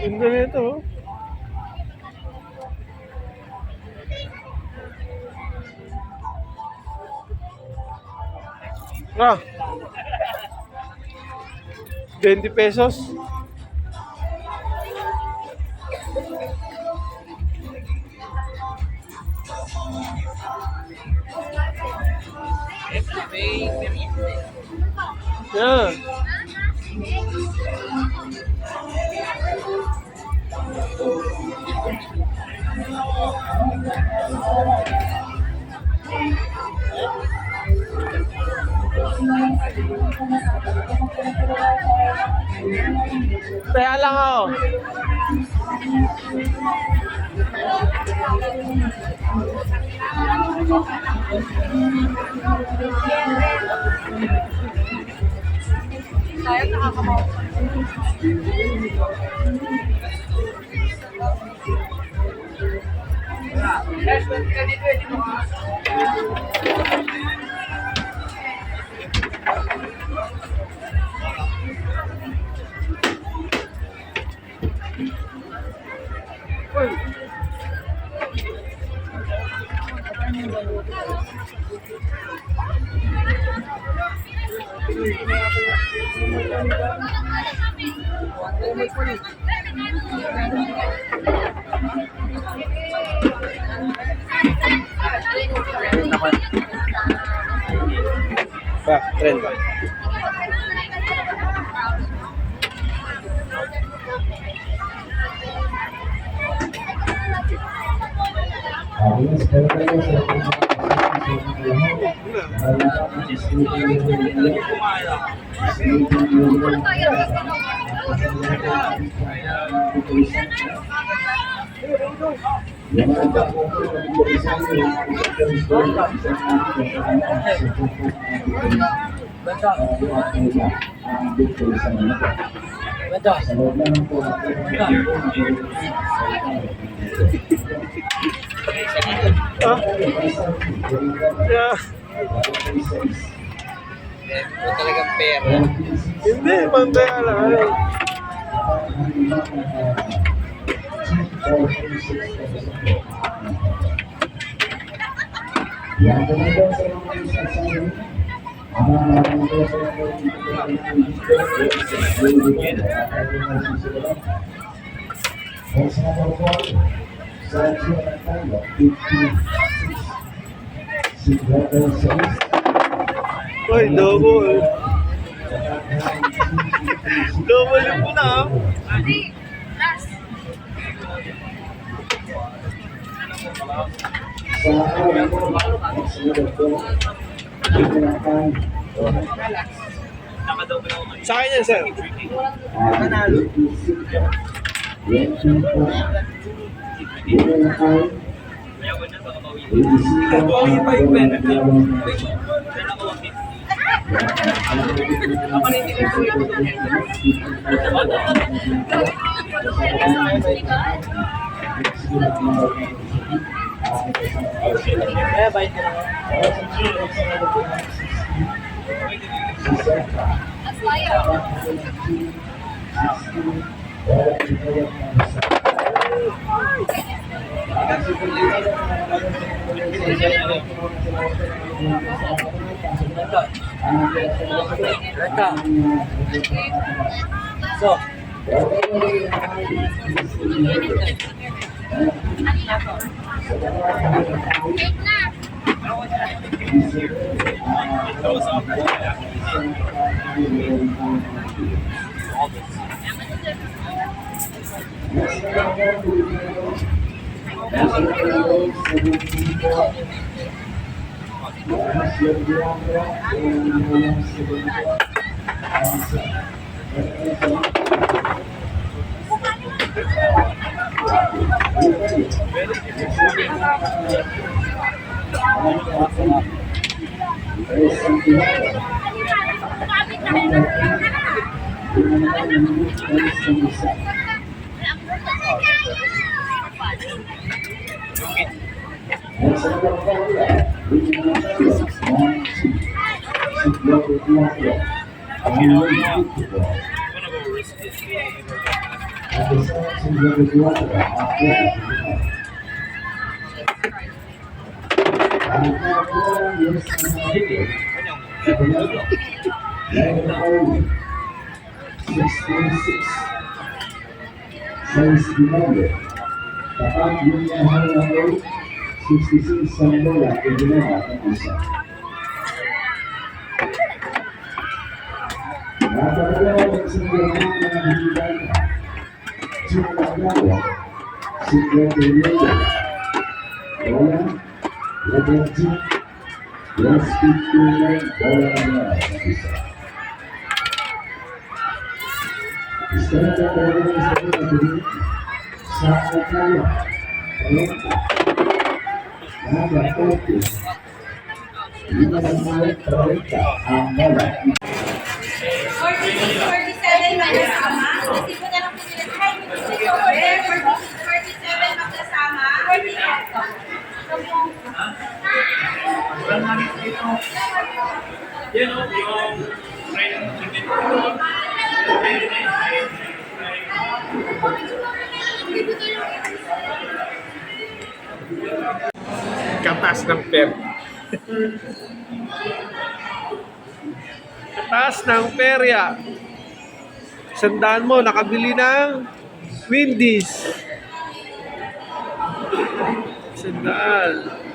Ganda nito, oh. Ah, 20 pesos. Yeah. Kaya lang ako. Taya, nakakamaw. Pa, 30. Ah, yeah. Ito talagang pera. Hindi, pantaya lang. Ano? Uy, double. Double yung muna, ah. Sa akin yan, sir. Manalo. Bawi pa yung pera. Kaya bayad ka lang. So, Size Dimando. Tapat yung mahal na ko, 66 ang bola ang ginawa ng isa. Napakalawa ng singgano ng hiligan. Sinagagawa, Secretary Bola, Leverty, Yes, 59, bola na sa isa. Isa na talaga ng isa na pinili. Sa Taya, Dagupan, lima ng mga 30 ang bola. 47 magkasama. Isip ko na lang po nila. 47 magkasama. 48. Yan o, yung Katas ng per. Katas ng perya. Sandaan mo, nakabili ng Wendy's. Sandaan.